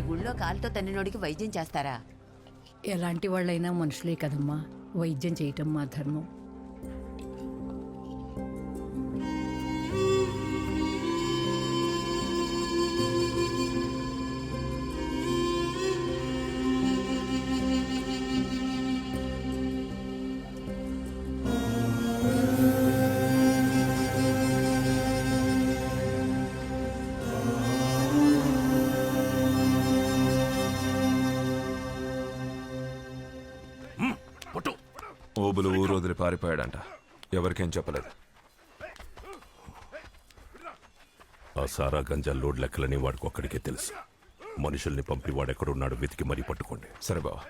గుళ్ళో కాలుతో తన్నినోడికి వైద్యం చేస్తారా? ఎలాంటి వాళ్ళైనా మనుషులే కదమ్మా. వైద్యం చేయటం మా ధర్మం. ఓబులు ఊరు వదిలి పారిపోయాడంట. ఎవరికేం చెప్పలేదు. ఆ సారా గంజా లోడ్ లెక్కలని వాడికి ఒక్కడికే తెలుసు. మనుషుల్ని పంపి వాడెక్కడున్నాడు వెతికి మరీ పట్టుకోండి. సరే బావా.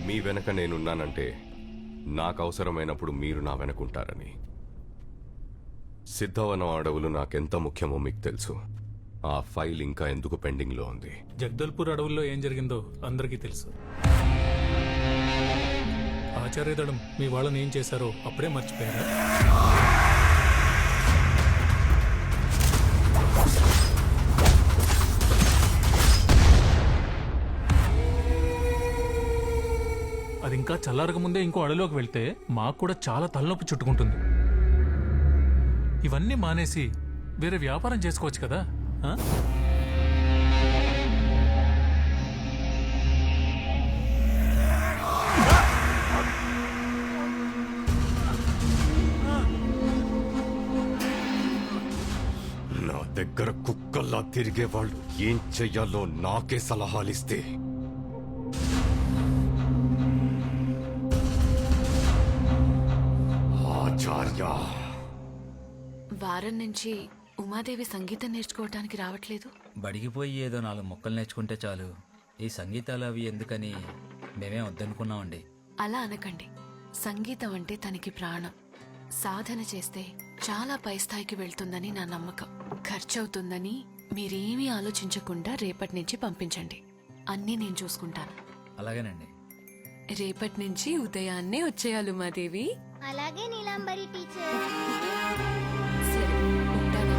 మీ వెనక నేనున్నానంటే నాకు అవసరమైనప్పుడు మీరు నా వెనకుంటారని. సిద్ధవనం అడవులు నాకెంత ముఖ్యమో మీకు తెలుసు. ఆ ఫైల్ ఇంకా ఎందుకు పెండింగ్లో ఉంది? జగదల్పూర్ అడవుల్లో ఏం జరిగిందో అందరికీ తెలుసు. ఆచార్యదడం మీ వాళ్ళని ఏం చేశారో అప్పుడే మర్చిపోయారా? అది ఇంకా చల్లారక ముందే ఇంకో అడవిలోకి వెళ్తే మాకు కూడా చాలా తలనొప్పి చుట్టుకుంటుంది. ఇవన్నీ మానేసి వేరే వ్యాపారం చేసుకోవచ్చు కదా. నా దగ్గర కుక్కల్లా తిరిగే వాళ్ళు ఏం చెయ్యాలో నాకే సలహాలిస్తే ఆచార్య. వారం నుంచి ఉమాదేవి సంగీతం నేర్చుకోవటానికి రావట్లేదు. బడికి పోయి ఏదో 4 మొక్కలు నేర్చుకుంటే చాలు. ఈ సంగీతాలు అవి ఎందుకని మేమే వద్దనుకున్నామండి. అలా అనకండి. సంగీతం అంటే తనకి ప్రాణం. సాధన చేస్తే చాలా పై స్థాయికి వెళ్తుందని నా నమ్మకం. ఖర్చవుతుందని మీరేమీ ఆలోచించకుండా రేపటి నుంచి పంపించండి. అన్నీ నేను చూసుకుంటాను. అలాగేనండి. రేపటి నుంచి ఉదయాన్నే వచ్చేయాలి ఉమాదేవి. అలాగే నీలాంబరి టీచర్. సరే, ఉంటాను.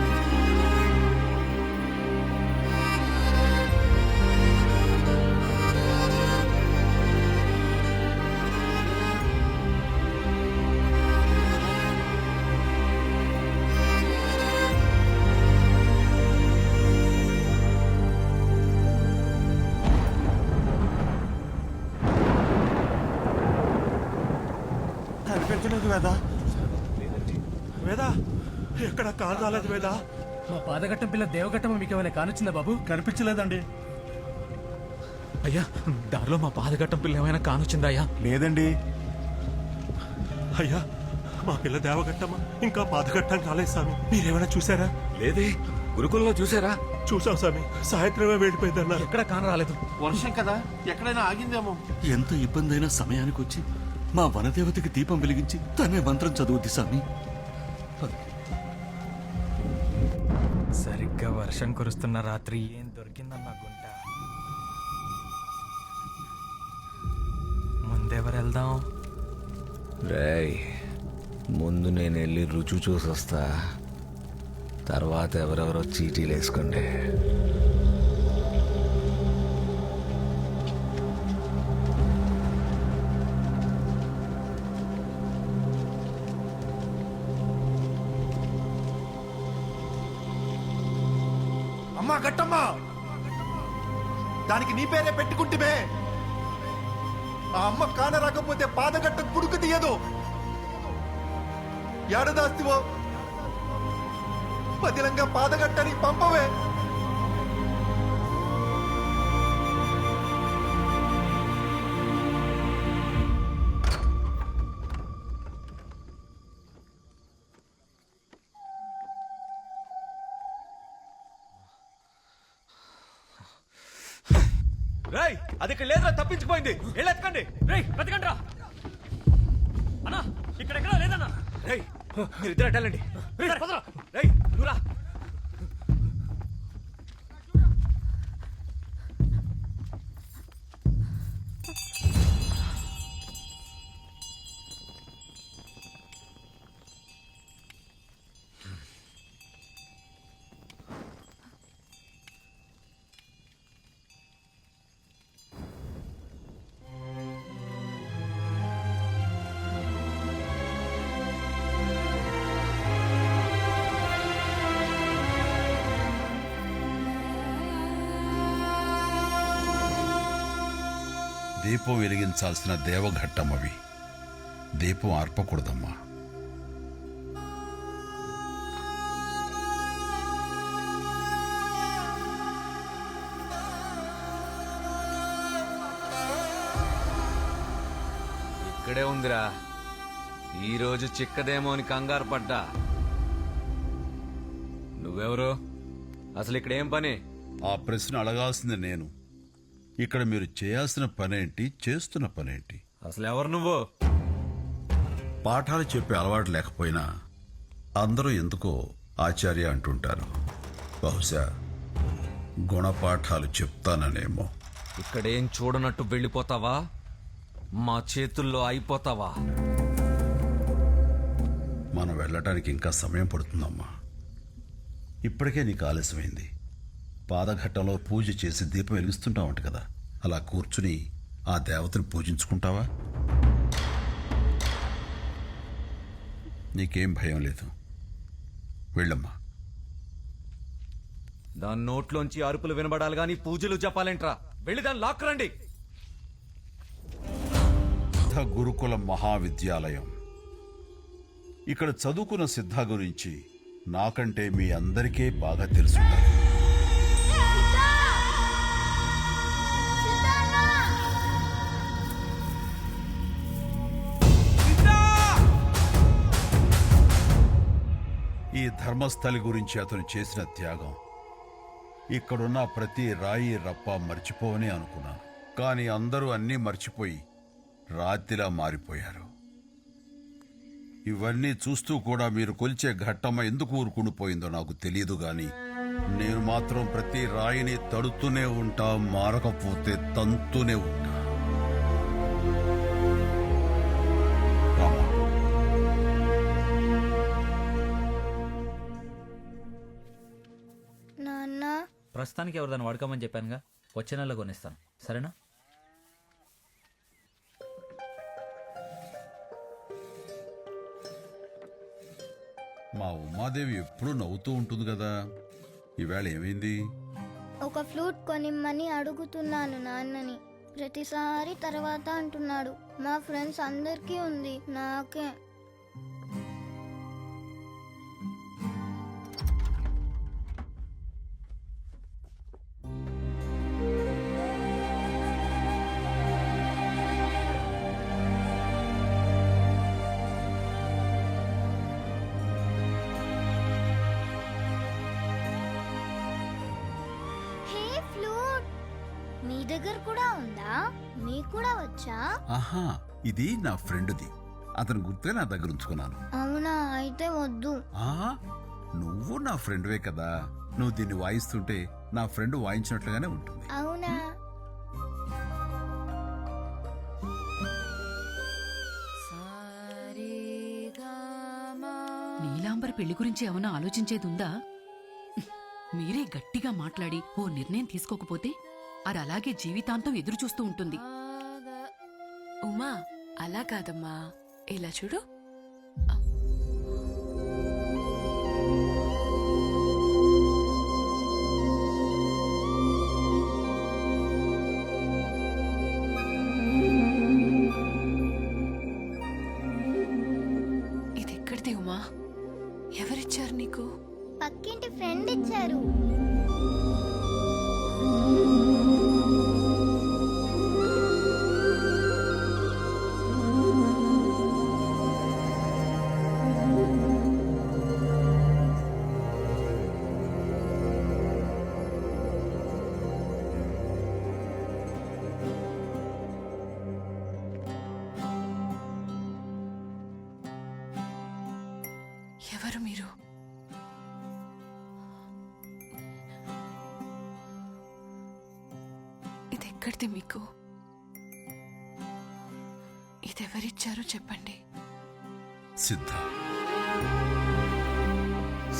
కనిపించలేదు వేదా. వేదా ఎక్కడ కాలు రాలేదు వేదా. మా పాదఘట్టం పిల్ల దేవఘట్టం మీకు ఏమైనా కానొచ్చిందా బాబు? కనిపించలేదండి. అయ్యా, దారిలో మా పాదఘట్టం పిల్ల ఏమైనా కానొచ్చిందా? అయ్యా లేదండి. అయ్యా, మా పిల్ల దేవఘట్టమా ఇంకా పాదఘట్టం కాలేదు స్వామి. మీరేమైనా చూసారా? లేదే. గురుకులంలో చూసారా? చూసాం స్వామి. సాయంత్రమే వెళ్ళిపోయిందన్నారు. ఎక్కడ కాన రాలేదు. వర్షం కదా, ఎక్కడైనా ఆగిందేమో. ఎంత ఇబ్బంది అయినా సమయానికి వచ్చి మా వనదేవతకి దీపం వెలిగించి తనే మంత్రం చదువుద్ది స్వామి. సరిగ్గా వర్షం కురుస్తున్న రాత్రి ఏం దొరికిందన్న గుంట. ముందెవరు వెళ్దాం? రేయ్, ముందు నేను వెళ్ళి రుచి చూసొస్తా. తర్వాత ఎవరెవరో చీటీలు వేసుకోండి. అమ్మా గట్టమ్మా, దానికి నీ పేరే పెట్టుకుంటే ఆ అమ్మ కాన రాకపోతే పాదగట్ట కుడుకు తీయదు. ఏడదాస్తివో పదిలంగా పాదగట్టని పంపవే. రేయ్, అది ఇక్కడ లేదురా, తప్పించిపోయింది. వెళ్ళెత్తుకోండి. రేయ్, వెతకండి రా. అన్నా, ఇక్కడ ఎక్కడా లేదన్నా. రేయ్, మీరు ఇద్దరు అడ్డాలండి. రేయ్, నువ్వురా. దీపం వెలిగించాల్సిన దేవఘట్టం అవి. దీపం ఆర్పకూడదమ్మా. ఇక్కడే ఉందిరా. ఈరోజు చిక్కదేమో అని కంగారు పడ్డా. నువ్వెవరు? అసలు ఇక్కడ ఏం పని? ఆ ప్రశ్న అడగాల్సింది నేను. ఇక్కడ మీరు చేయాల్సిన పనేంటి, చేస్తున్న పనేంటి? అసలు ఎవరు నువ్వు? పాఠాలు చెప్పే అలవాటు లేకపోయినా అందరూ ఎందుకో ఆచార్య అంటుంటారు. బహుశా గుణపాఠాలు చెప్తాననేమో. ఇక్కడేం చూడనట్టు వెళ్ళిపోతావా? మా చేతుల్లో అయిపోతావా? మనం వెళ్ళటానికి ఇంకా సమయం పడుతుందమ్మా. ఇప్పటికే నీకు ఆలస్యమైంది. పాదఘట్టంలో పూజ చేసి దీపం వెలిగిస్తుంటావంట కదా, అలా కూర్చుని ఆ దేవతను పూజించుకుంటావా? నీకేం భయం లేదు. వెళ్ళమ్మా. దాని నోట్లోంచి అరుపులు వినబడాలి గాని పూజలు చెప్పాలేంట్రా? వెళ్ళి దాన్ని లాక్కురండి. సిద్ధ గురుకుల మహావిద్యాలయం. ఇక్కడ చదువుకున్న సిద్ధ గురించి నాకంటే మీ అందరికీ బాగా తెలుసుంటారు. ఈ ధర్మస్థలి గురించి అతను చేసిన త్యాగం, ఇక్కడున్న ప్రతి రాయి రప్ప మర్చిపోవనే అనుకున్నాను. కానీ అందరూ అన్నీ మర్చిపోయి రాతిలా మారిపోయారు. ఇవన్నీ చూస్తూ కూడా మీరు కొలిచే ఘట్టమ్మ ఎందుకు ఊరుకుండిపోయిందో నాకు తెలియదు గాని నేను మాత్రం ప్రతి రాయిని తడుతూనే ఉంటా, మారకపోతే తంతూనే ఉంటా. రామా. నాన్న ప్రస్తుతానికి ఎవరిదాన్ని వాడుకోమని చెప్పానుగా, వచ్చే నెలలో కొనిస్తాను, సరేనా? మా ఉమాదేవి ఎప్పుడూ నవ్వుతూ ఉంటుంది కదా, ఈవేళ ఏమైంది? ఒక ఫ్లూట్ కొనిమ్మని అడుగుతున్నాను నాన్నని. ప్రతిసారి తర్వాత అంటున్నాడు. మా ఫ్రెండ్స్ అందరికీ ఉంది, నాకే. హే ఫ్లూట్, మీ దగ్గర కూడా ఉందా? మీకు కూడా వచ్చా? ఆహా, ఇది నా ఫ్రెండ్ది. అతను గుర్తే నా దగ్గర ఉంచుకున్నాను. అవునా? అయితే వద్దు. ఆ, నువ్వు నా ఫ్రెండ్వే కదా. నువ్వు దీన్ని వాయిస్తుంటే నా ఫ్రెండ్ వాయించినట్లుగానే ఉంటుంది. అవునా? నీలాంబర్ పెళ్లి గురించి ఏమైనా ఆలోచించేదుందా? మీరే గట్టిగా మాట్లాడి ఓ నిర్ణయం తీసుకోకపోతే అది అలాగే జీవితాంతం ఎదురు చూస్తూ ఉంటుంది. ఉమా, అలా కాదమ్మా, ఇలా చూడు. ఇది ఎక్కడిది ఉమా? ఎవరిచ్చారు నీకు? పక్కింటి ఫ్రెండ్ ఇచ్చారు. ఎవరు మీరు? ఇది ఎక్కడిది మీకు? ఇదెవరిచ్చారో చెప్పండి. సిద్ధ.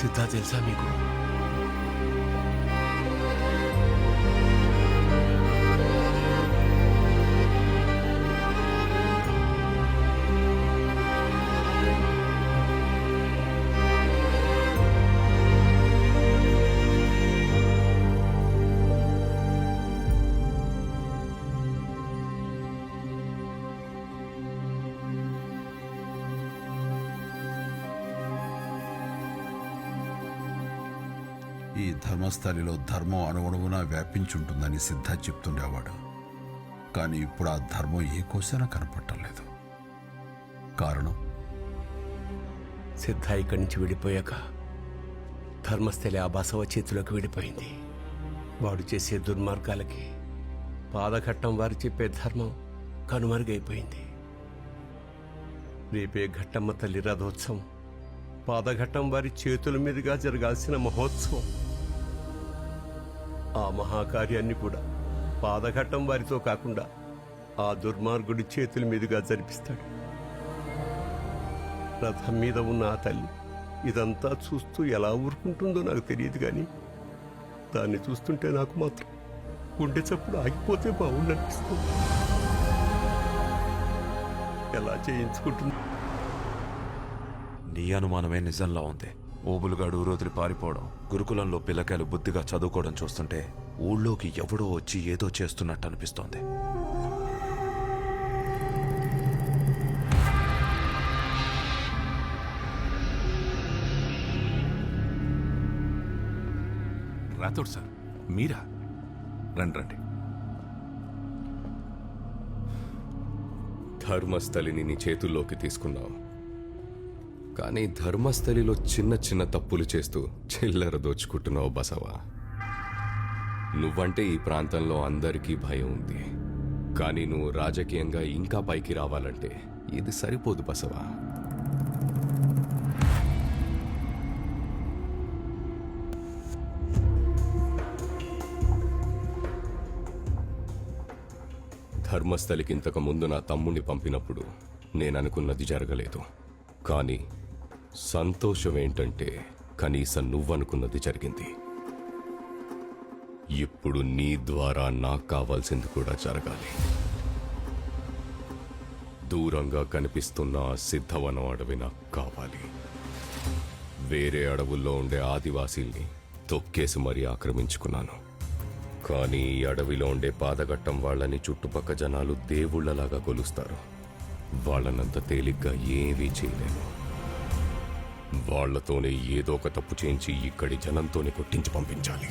సిద్ధ తెలుసా మీకు? ఈ ధర్మస్థలిలో ధర్మం అణువణువున వ్యాపించుంటుందని సిద్ధ చెప్తుండేవాడు. కానీ ఇప్పుడు ఆ ధర్మం ఏ కోసైనా కనపట్టలేదు. కారణం సిద్ధ ఇక్కడి నుంచి విడిపోయాక ధర్మస్థలి ఆ బసవ చేతిలోకి విడిపోయింది. వాడు చేసే దుర్మార్గాలకి పాదఘట్టం వారు చెప్పే ధర్మం కనుమరుగైపోయింది. రేపే ఘట్టమ్మ తల్లి రథోత్సవం పాదఘట్టం వారి చేతుల మీదుగా జరగాల్సిన మహోత్సవం. ఆ మహాకార్యాన్ని కూడా పాదఘట్టం వారితో కాకుండా ఆ దుర్మార్గుడి చేతుల మీదుగా జరిపిస్తాడు. రథం మీద ఉన్న ఆ తల్లి ఇదంతా చూస్తూ ఎలా ఊరుకుంటుందో నాకు తెలియదు, కానీ దాన్ని చూస్తుంటే నాకు మాత్రం గుండె చప్పుడు ఆగిపోతే బాగుండనిపిస్తుంది. ఎలా చేయించుకుంటుంది? నీ అనుమానమే నిజంలా ఉంది. ఓబులుగాడు ఊరోదిలి పారిపోవడం, గురుకులంలో పిల్లకాయలు బుద్ధిగా చదువుకోవడం చూస్తుంటే ఊళ్ళోకి ఎవడో వచ్చి ఏదో చేస్తున్నట్టు అనిపిస్తోంది. రాథోడ్ సార్, మీరా? రండి రండి. ధర్మస్థలిని నీ చేతుల్లోకి తీసుకున్నావు, కానీ ధర్మస్థలిలో చిన్న చిన్న తప్పులు చేస్తూ చిల్లర దోచుకుంటున్నావు బసవా. నువ్వంటే ఈ ప్రాంతంలో అందరికీ భయం ఉంది, కానీ నువ్వు రాజకీయంగా ఇంకా పైకి రావాలంటే ఇది సరిపోదు బసవా. ధర్మస్థలికి ఇంతకు ముందు నా తమ్ముణ్ణి పంపినప్పుడు నేననుకున్నది జరగలేదు, కానీ సంతోషం ఏంటంటే కనీసం నువ్వనుకున్నది జరిగింది. ఇప్పుడు నీ ద్వారా నాకు కావాల్సింది కూడా జరగాలి. దూరంగా కనిపిస్తున్న ఆ సిద్ధవనం అడవి నాకు కావాలి. వేరే అడవుల్లో ఉండే ఆదివాసీల్ని తొక్కేసి మరీ ఆక్రమించుకున్నాను, కానీ ఈ అడవిలో ఉండే పాదఘట్టం వాళ్ళని చుట్టుపక్క జనాలు దేవుళ్లలాగా కొలుస్తారు. వాళ్ళనంత తేలిగ్గా ఏమీ చేయలేను. వాళ్లతోనే ఏదో ఒక తప్పు చేయించి ఇక్కడి జనంతోనే కొట్టించి పంపించాలి.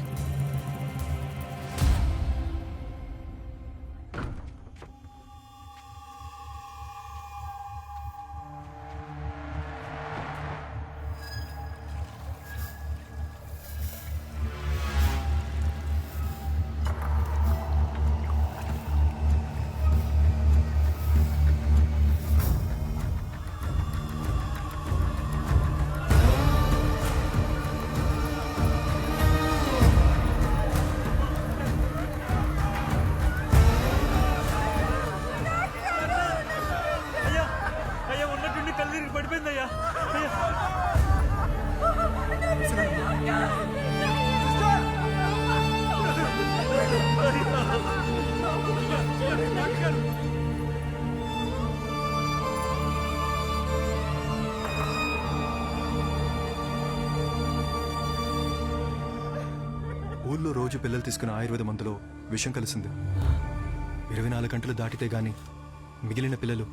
ఊళ్ళో రోజు పిల్లలు తీసుకున్న ఆయుర్వేద మందులో విషం కలిసింది. 24 గంటలు దాటితే గాని మిగిలిన పిల్లలు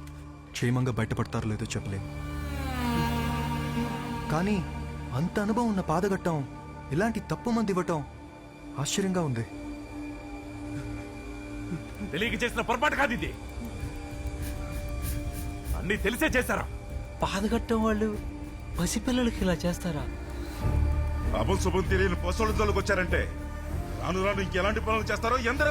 క్షేమంగా బయటపడతారో లేదో చెప్పలేం. కానీ అంత అనుభవం ఉన్న పాదఘట్టం ఇలాంటి తప్పు మంది ఇవ్వటం ఆశ్చర్యంగా ఉంది. తెలియక చేసిన పొరపాటు కాదు ఇది. అన్నీ తెలిసే చేశారా? పాదఘట్టం వాళ్ళు పసిపిల్లలకి ఇలా చేస్తారా? అభం శుభం తెలియని పశువుల జోలికి వచ్చారంటే రాను రాను ఇంకెలాంటి పనులు చేస్తారో ఎందరో